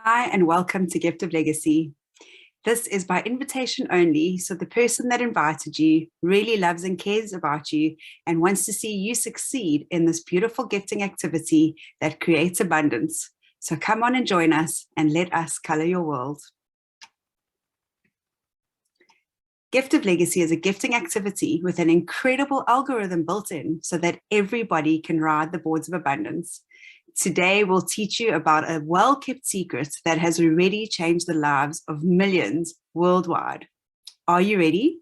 Hi, and welcome to Gift of Legacy. This is by invitation only, so the person that invited you really loves and cares about you and wants to see you succeed in this beautiful gifting activity that creates abundance. So come on and join us and let us color your world. Gift of Legacy is a gifting activity with an incredible algorithm built in so that everybody can ride the boards of abundance. Today, we'll teach you about a well-kept secret that has already changed the lives of millions worldwide. Are you ready?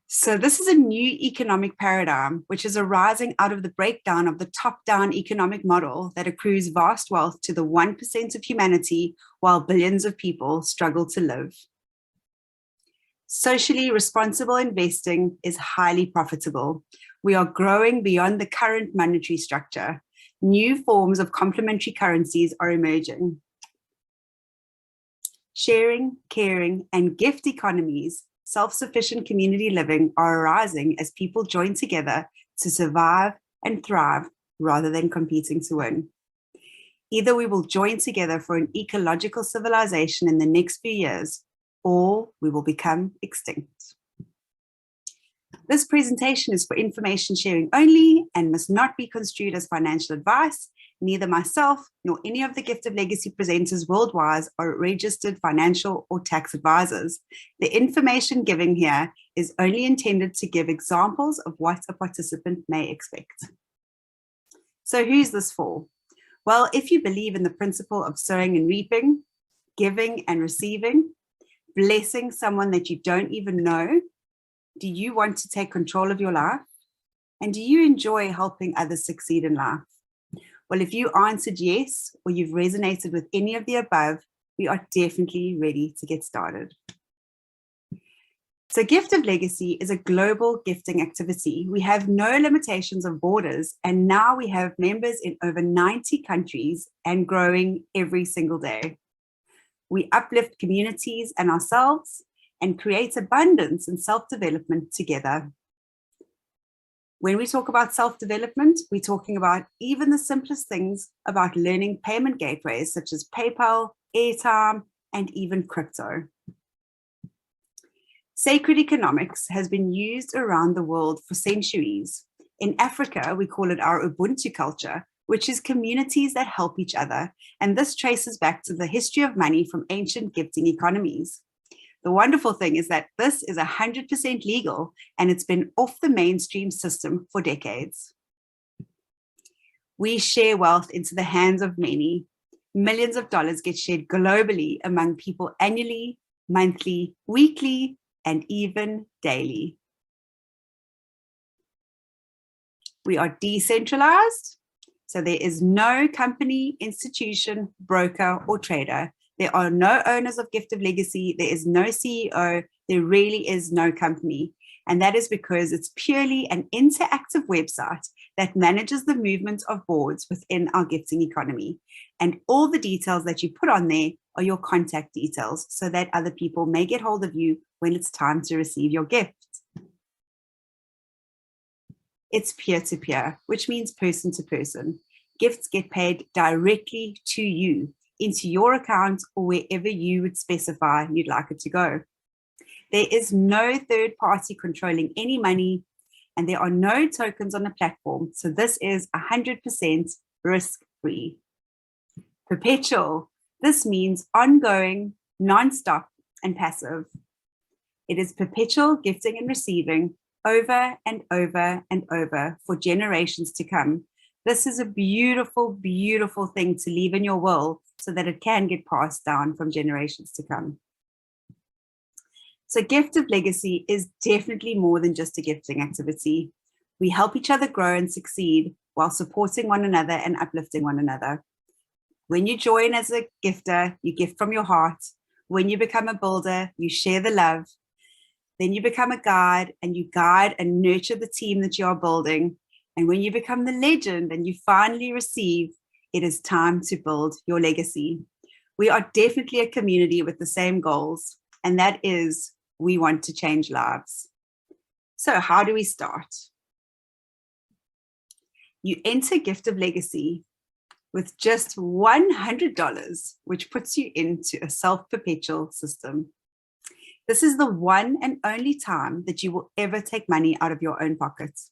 So this is a new economic paradigm, which is arising out of the breakdown of the top-down economic model that accrues vast wealth to the 1% of humanity while billions of people struggle to live. Socially responsible investing is highly profitable. We are growing beyond the current monetary structure. New forms of complementary currencies are emerging. Sharing, caring, and gift economies, self-sufficient community living are arising as people join together to survive and thrive rather than competing to win. Either we will join together for an ecological civilization in the next few years, or we will become extinct. This presentation is for information sharing only and must not be construed as financial advice. Neither myself nor any of the Gift of Legacy presenters worldwide are registered financial or tax advisors. The information given here is only intended to give examples of what a participant may expect. So who's this for? Well, if you believe in the principle of sowing and reaping, giving and receiving, blessing someone that you don't even know, do you want to take control of your life? And do you enjoy helping others succeed in life? Well, if you answered yes, or you've resonated with any of the above, we are definitely ready to get started. So Gift of Legacy is a global gifting activity. We have no limitations of borders, and now we have members in over 90 countries and growing every single day. We uplift communities and ourselves and create abundance and self-development together. When we talk about self-development, we're talking about even the simplest things about learning payment gateways such as PayPal, airtime, and even crypto. Sacred economics has been used around the world for centuries. In Africa, we call it our Ubuntu culture, which is communities that help each other. And this traces back to the history of money from ancient gifting economies. The wonderful thing is that this is 100% legal and it's been off the mainstream system for decades. We share wealth into the hands of many. Millions of dollars get shared globally among people annually, monthly, weekly, and even daily. We are decentralized. So there is no company, institution, broker, or trader. There are no owners of Gift of Legacy. There is no CEO. There really is no company. And that is because it's purely an interactive website that manages the movement of boards within our gifting economy. And all the details that you put on there are your contact details so that other people may get hold of you when it's time to receive your gift. It's peer-to-peer, which means person to person. Gifts get paid directly to you, into your account or wherever you would specify you'd like it to go. There is no third party controlling any money, and there are no tokens on the platform. So this is 100% risk-free. Perpetual. This means ongoing, non-stop, and passive. It is perpetual gifting and receiving over and over and over for generations to come. This is a beautiful, beautiful thing to leave in your will so that it can get passed down from generations to come. So Gift of Legacy is definitely more than just a gifting activity. We help each other grow and succeed while supporting one another and uplifting one another. When you join as a gifter, you gift from your heart. When you become a builder, you share the love. Then you become a guide and you guide and nurture the team that you are building. And when you become the legend and you finally receive, it is time to build your legacy. We are definitely a community with the same goals, and that is we want to change lives. So how do we start? You enter Gift of Legacy with just $100, which puts you into a self-perpetual system. This is the one and only time that you will ever take money out of your own pockets.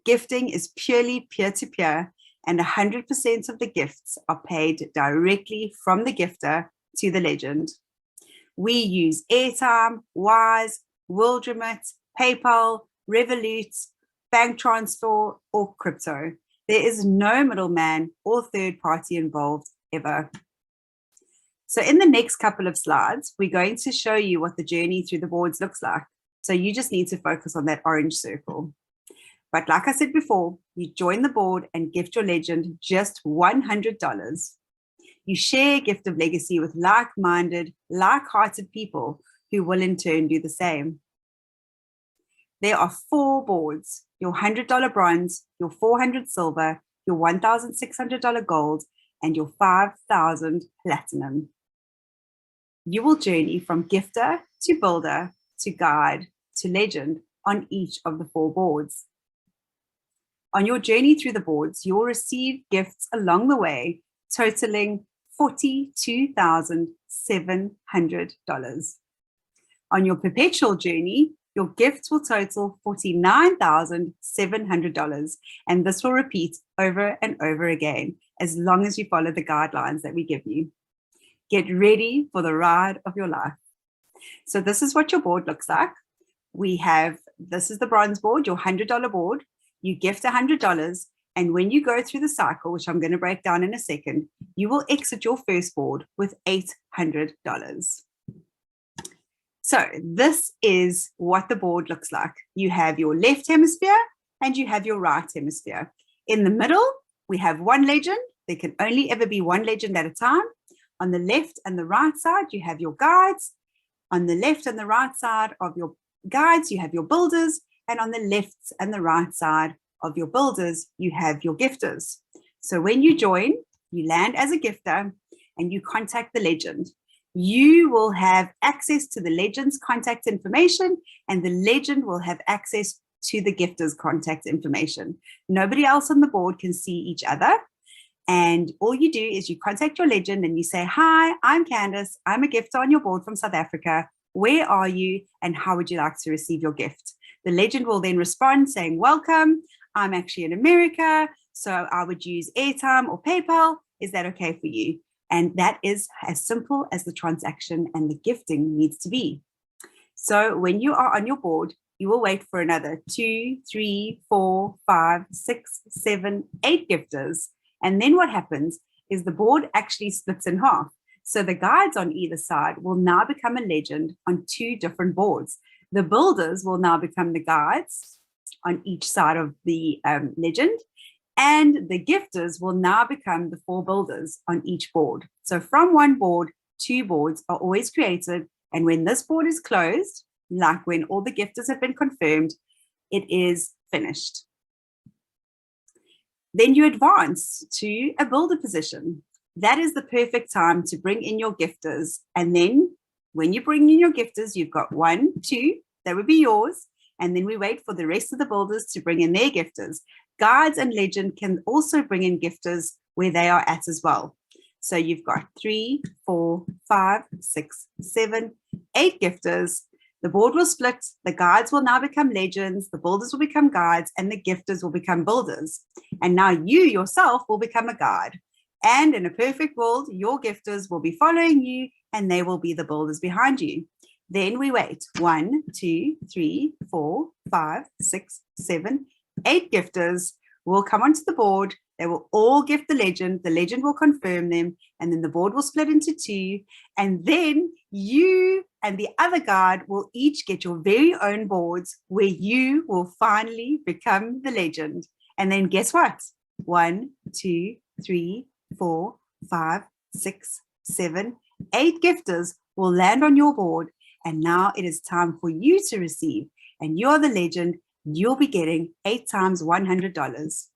Gifting is purely peer-to-peer, and 100% of the gifts are paid directly from the gifter to the legend. We use airtime, Wise, WorldRemit, PayPal, Revolut, bank transfer, or crypto. There is no middleman or third party involved ever. So in the next couple of slides, we're going to show you what the journey through the boards looks like. So you just need to focus on that orange circle. But like I said before, you join the board and gift your legend just $100. You share a gift of legacy with like-minded, like-hearted people who will in turn do the same. There are 4 boards: your $100 bronze, your $400 silver, your $1,600 gold, and your $5,000 platinum. You will journey from gifter to builder to guide to legend on each of the 4 boards. On your journey through the boards, you'll receive gifts along the way, totaling $42,700. On your perpetual journey, your gifts will total $49,700, and this will repeat over and over again as long as you follow the guidelines that we give you. Get ready for the ride of your life. So this is what your board looks like. This is the bronze board, your $100 board. You gift $100, and when you go through the cycle, which I'm going to break down in a second, you will exit your first board with $800. So this is what the board looks like. You have your left hemisphere and you have your right hemisphere. In the middle, we have one legend. There can only ever be one legend at a time. On the left and the right side, you have your guides. On the left and the right side of your guides, you have your builders. And on the left and the right side of your builders, you have your gifters. So when you join, you land as a gifter and you contact the legend. You will have access to the legend's contact information, and the legend will have access to the gifter's contact information. Nobody else on the board can see each other. And all you do is you contact your legend and you say, "Hi, I'm Candace. I'm a gifter on your board from South Africa. Where are you and how would you like to receive your gift?" The legend will then respond saying, "Welcome. I'm actually in America, so I would use airtime or PayPal. Is that okay for you?" And that is as simple as the transaction and the gifting needs to be. So when you are on your board, you will wait for another 2, 3, 4, 5, 6, 7, 8 gifters. And then what happens is the board actually splits in half. So the guides on either side will now become a legend on 2 different boards. The builders will now become the guides on each side of the legend, and the gifters will now become the 4 builders on each board. So from one board, 2 boards are always created, and when this board is closed, like when all the gifters have been confirmed, it is finished. Then you advance to a builder position. That is the perfect time to bring in your gifters, and then when you bring in your gifters, you've got 1, 2, that would be yours. And then we wait for the rest of the builders to bring in their gifters. Guides and legend can also bring in gifters where they are at as well. So you've got 3, 4, 5, 6, 7, 8 gifters. The board will split. The guides will now become legends. The builders will become guides, and the gifters will become builders. And now you yourself will become a guide. And in a perfect world, your gifters will be following you, and they will be the builders behind you. Then we wait 1, 2, 3, 4, 5, 6, 7, 8 gifters will come onto the board. They will all gift the legend. The legend will confirm them, and then the board will split into 2. And then you and the other guide will each get your very own boards where you will finally become the legend. And then guess what? 1, 2, 3, 4, 5, 6, 7, 8 gifters will land on your board. And now it is time for you to receive. And you're the legend. You'll be getting 8 times $100.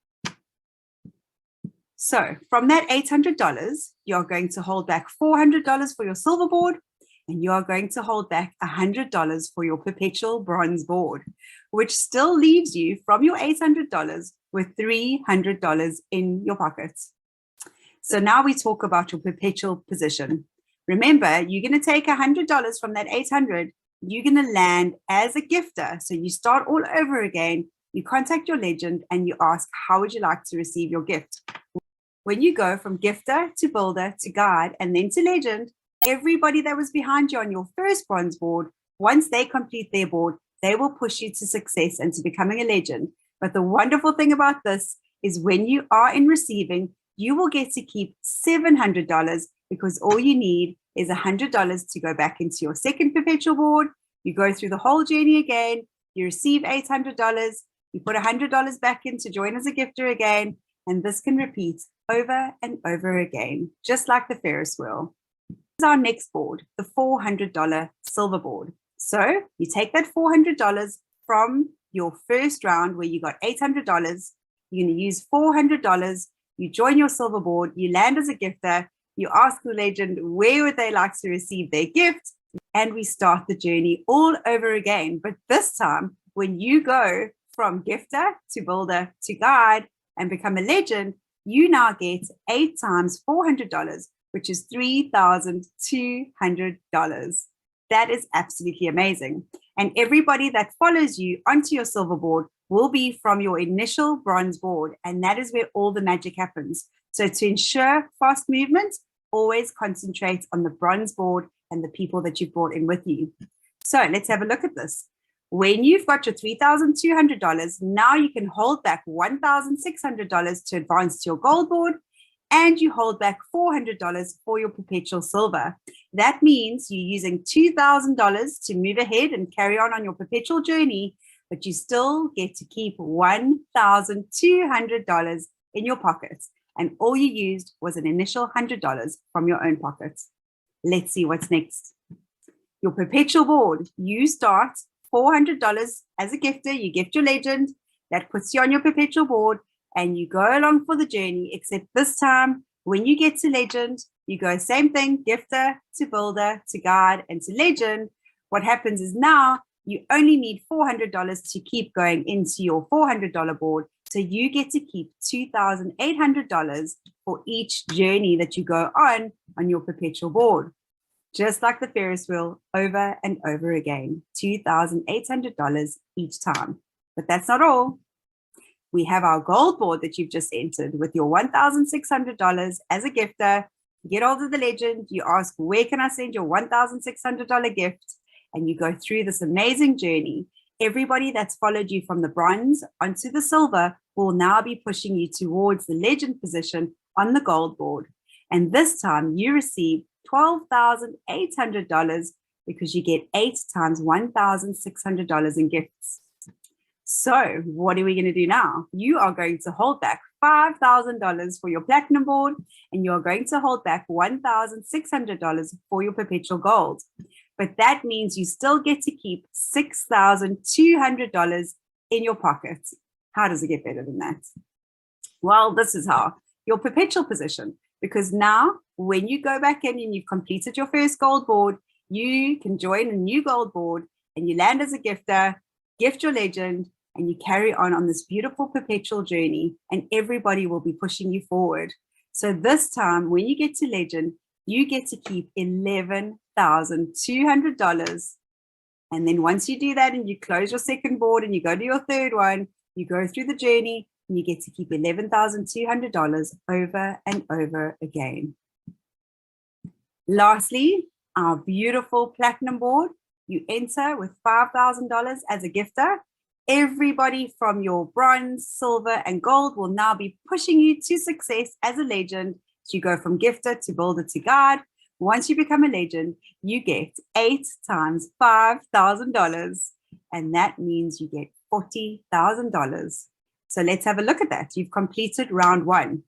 So from that $800, you're going to hold back $400 for your silver board, and you're going to hold back $100 for your perpetual bronze board, which still leaves you from your $800 with $300 in your pockets. So now we talk about your perpetual position. Remember, you're going to take $100 from that 800. You're going to land as a gifter. So you start all over again. You contact your legend and you ask, how would you like to receive your gift? When you go from gifter to builder to guide and then to legend, everybody that was behind you on your first bronze board, once they complete their board, they will push you to success and to becoming a legend. But the wonderful thing about this is when you are in receiving, you will get to keep $700 because all you need is $100 to go back into your second perpetual board. You go through the whole journey again. You receive $800. You put $100 back in to join as a gifter again. And this can repeat over and over again, just like the Ferris wheel. This is our next board, the $400 silver board. So you take that $400 from your first round where you got $800. You're going to use $400. You join your silver board. You land as a gifter. You ask the legend where would they like to receive their gift. And we start the journey all over again. But this time, when you go from gifter to builder to guide and become a legend, you now get 8 times $400, which is $3,200. That is absolutely amazing. And everybody that follows you onto your silver board will be from your initial bronze board. And that is where all the magic happens. So to ensure fast movement, always concentrate on the bronze board and the people that you've brought in with you. So let's have a look at this. When you've got your $3,200, now you can hold back $1,600 to advance to your gold board, and you hold back $400 for your perpetual silver. That means you're using $2,000 to move ahead and carry on your perpetual journey, but you still get to keep $1,200 in your pockets. And all you used was an initial $100 from your own pockets. Let's see what's next. Your perpetual board, you start $400 as a gifter, you gift your legend, that puts you on your perpetual board, and you go along for the journey, except this time, when you get to legend, you go same thing, gifter to builder to guide and to legend. What happens is now you only need $400 to keep going into your $400 board. So you get to keep $2,800 for each journey that you go on your perpetual board. Just like the Ferris wheel, over and over again, $2,800 each time. But that's not all. We have our gold board that you've just entered with your $1,600 as a gifter. You get hold of the legend, you ask, where can I send your $1,600 gift? And you go through this amazing journey. Everybody that's followed you from the bronze onto the silver will now be pushing you towards the legend position on the gold board. And this time you receive $12,800 because you get 8 times $1,600 in gifts. So what are we going to do now? You are going to hold back $5,000 for your platinum board, and you're going to hold back $1,600 for your perpetual gold. But that means you still get to keep $6,200 in your pocket. How does it get better than that? Well, this is how. Your perpetual position. Because now when you go back in and you've completed your first gold board, you can join a new gold board and you land as a gifter, gift your legend, and you carry on this beautiful perpetual journey, and everybody will be pushing you forward. So this time when you get to legend, you get to keep $11,200. And then once you do that and you close your second board and you go to your third one, you go through the journey, and you get to keep $11,200 over and over again. Lastly, our beautiful platinum board, you enter with $5,000 as a gifter. Everybody from your bronze, silver, and gold will now be pushing you to success as a legend. So you go from gifter to builder to guide. Once you become a legend, you get 8 times $5,000, and that means you get $40,000. So let's have a look at that. You've completed round 1.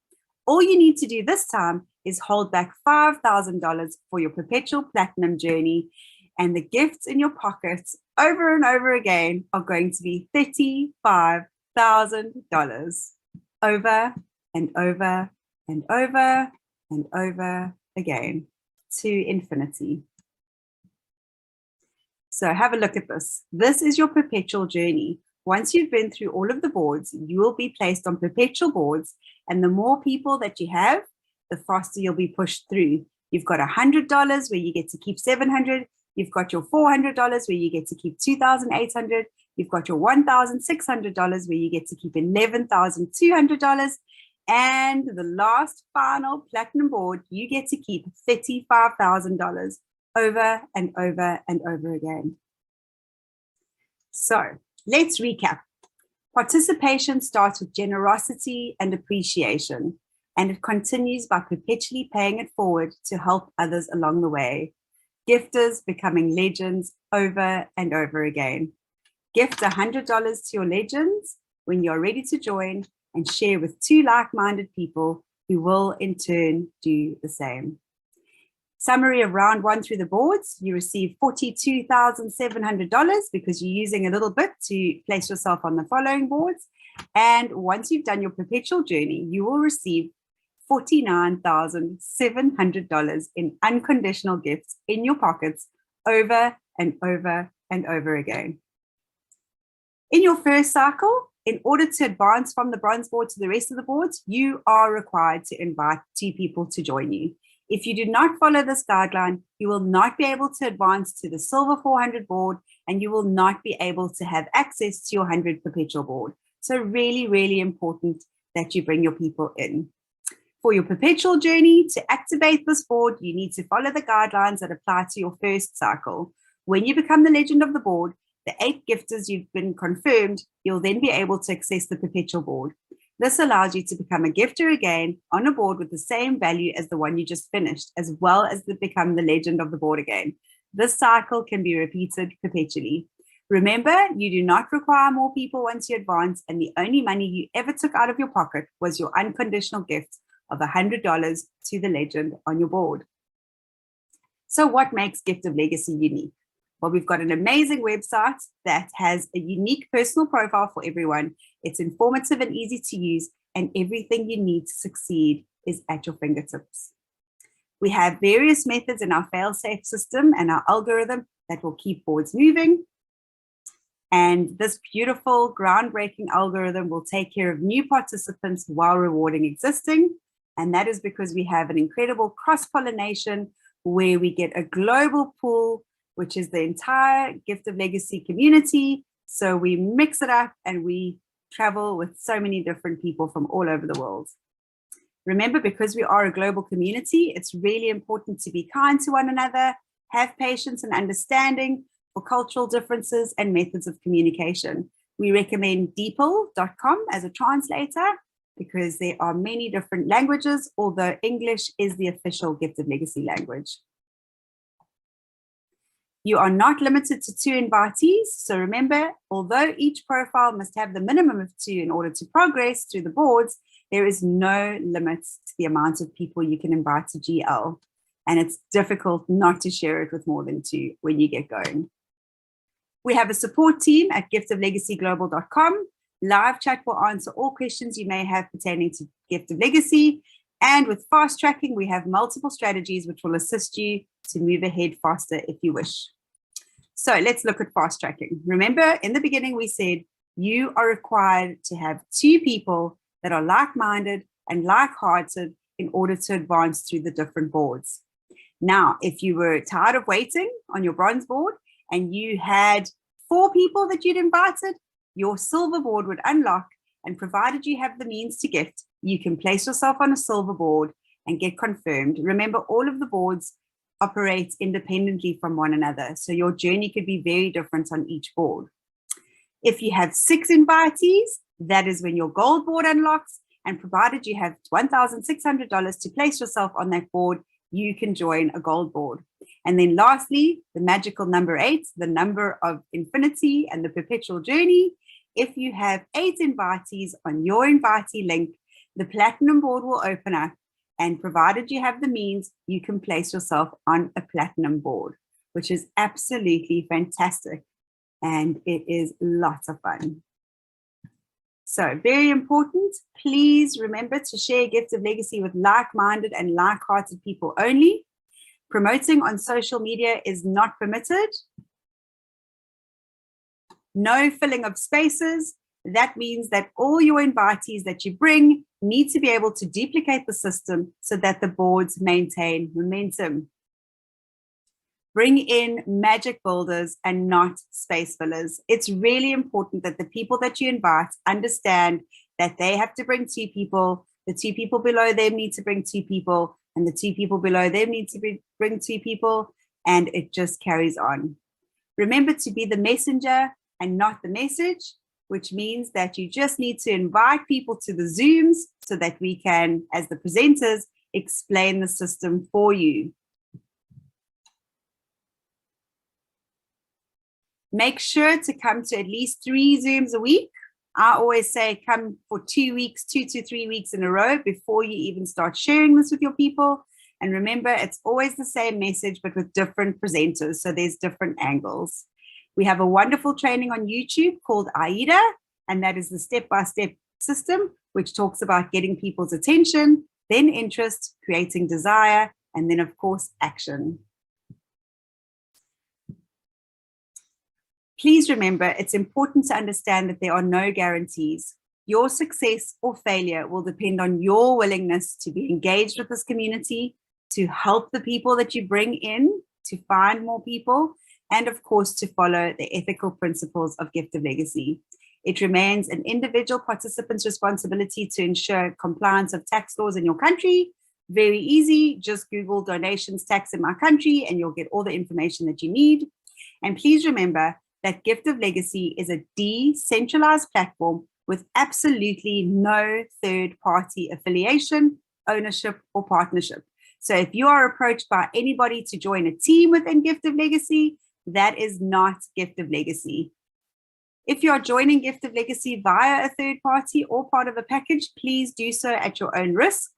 All you need to do this time is hold back $5,000 for your perpetual platinum journey, and the gifts in your pockets over and over again are going to be $35,000 over and over and over and over again to infinity. So have a look at this. This is your perpetual journey. Once you've been through all of the boards, you will be placed on perpetual boards, and the more people that you have, the faster you'll be pushed through. You've got $100 where you get to keep $700. You've got your $400 where you get to keep $2,800. You've got your $1,600 where you get to keep $11,200. And the last final platinum board, you get to keep $35,000 over and over and over again. So let's recap. Participation starts with generosity and appreciation, and it continues by perpetually paying it forward to help others along the way. Gifters becoming legends over and over again. Gift $100 to your legends when you're ready to join, and share with 2 like-minded people who will in turn do the same. Summary of round 1 through the boards: you receive $42,700 because you're using a little bit to place yourself on the following boards. And once you've done your perpetual journey, you will receive $49,700 in unconditional gifts in your pockets over and over and over again. In your first cycle, in order to advance from the bronze board to the rest of the boards, you are required to invite 2 people to join you. If you do not follow this guideline, you will not be able to advance to the silver 400 board, and you will not be able to have access to your 100 perpetual board. So really, really important that you bring your people in. For your perpetual journey, to activate this board, you need to follow the guidelines that apply to your first cycle. When you become the legend of the board, the 8 gifters you've been confirmed, you'll then be able to access the perpetual board. This allows you to become a gifter again on a board with the same value as the one you just finished, as well as to become the legend of the board again. This cycle can be repeated perpetually. Remember, you do not require more people once you advance, and the only money you ever took out of your pocket was your unconditional gift of $100 to the legend on your board. So what makes Gift of Legacy unique? Well, we've got an amazing website that has a unique personal profile for everyone. It's informative and easy to use, and everything you need to succeed is at your fingertips. We have various methods in our fail-safe system and our algorithm that will keep boards moving. And this beautiful, groundbreaking algorithm will take care of new participants while rewarding existing. And that is because we have an incredible cross-pollination where we get a global pool, which is the entire Gift of Legacy community. So we mix it up and we travel with so many different people from all over the world. Remember, because we are a global community, it's really important to be kind to one another, have patience and understanding for cultural differences and methods of communication. We recommend deeple.com as a translator because there are many different languages, although English is the official Gift of Legacy language. You are not limited to 2 invitees. So remember, although each profile must have the minimum of 2 in order to progress through the boards, there is no limit to the amount of people you can invite to GL. And it's difficult not to share it with more than 2 when you get going. We have a support team at giftoflegacyglobal.com. Live chat will answer all questions you may have pertaining to Gift of Legacy. And with fast tracking, we have multiple strategies which will assist you to move ahead faster if you wish. So let's look at fast tracking. Remember, in the beginning, we said you are required to have 2 people that are like-minded and like-hearted in order to advance through the different boards. Now, if you were tired of waiting on your bronze board and you had 4 people that you'd invited, your silver board would unlock, and provided you have the means to gift, you can place yourself on a silver board and get confirmed. Remember, all of the boards operate independently from one another, so your journey could be very different on each board. If you have 6 invitees, that is when your gold board unlocks, and provided you have $1,600 to place yourself on that board, you can join a gold board. And then lastly, the magical number 8, the number of infinity and the perpetual journey. If you have 8 invitees on your invitee link, the platinum board will open up, and provided you have the means, you can place yourself on a platinum board, which is absolutely fantastic. And it is lots of fun. So very important, please remember to share Gift of Legacy with like-minded and like-hearted people only. Promoting on social media is not permitted. No filling of spaces. That means that all your invitees that you bring need to be able to duplicate the system so that the boards maintain momentum. Bring in magic builders and not space fillers. It's really important that the people that you invite understand that they have to bring 2 people, the 2 people below them need to bring 2 people, and the 2 people below them need to bring 2 people, and it just carries on. Remember to be the messenger and not the message, which means that you just need to invite people to the Zooms so that we can, as the presenters, explain the system for you. Make sure to come to at least 3 Zooms a week. I always say come for 2 weeks, 2 to 3 weeks in a row before you even start sharing this with your people. And remember, it's always the same message, but with different presenters. So there's different angles. We have a wonderful training on YouTube called AIDA, and that is the step-by-step system, which talks about getting people's attention, then interest, creating desire, and then, of course, action. Please remember, it's important to understand that there are no guarantees. Your success or failure will depend on your willingness to be engaged with this community, to help the people that you bring in, to find more people, and of course, to follow the ethical principles of Gift of Legacy. It remains an individual participant's responsibility to ensure compliance of tax laws in your country. Very easy, just Google donations tax in my country and you'll get all the information that you need. And please remember that Gift of Legacy is a decentralized platform with absolutely no third-party affiliation, ownership, or partnership. So if you are approached by anybody to join a team within Gift of Legacy, that is not Gift of Legacy. If you are joining Gift of Legacy via a third party or part of a package, please do so at your own risk.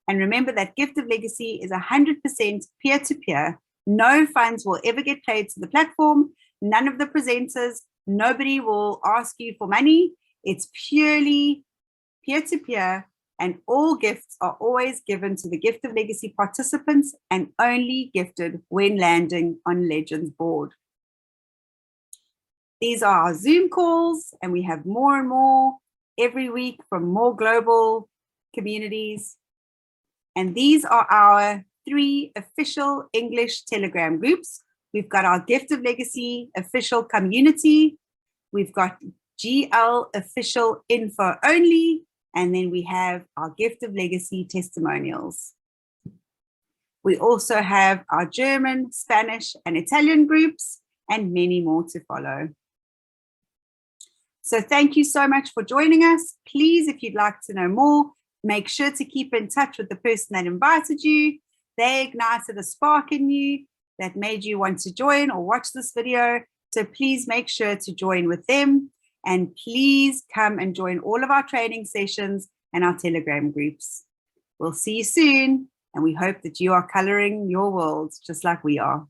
And remember that Gift of Legacy is 100% peer-to-peer. No funds will ever get paid to the platform. None of the presenters, nobody will ask you for money. It's purely peer-to-peer, and all gifts are always given to the Gift of Legacy participants and only gifted when landing on Legends board. These are our Zoom calls, and we have more and more every week from more global communities. And these are our 3 official English Telegram groups. We've got our Gift of Legacy official community. We've got GL official info only. And then we have our Gift of Legacy testimonials. We also have our German, Spanish, and Italian groups, and many more to follow. So thank you so much for joining us. Please, if you'd like to know more, make sure to keep in touch with the person that invited you. They ignited a spark in you that made you want to join or watch this video. So please make sure to join with them. And please come and join all of our training sessions and our Telegram groups. We'll see you soon. And we hope that you are coloring your world just like we are.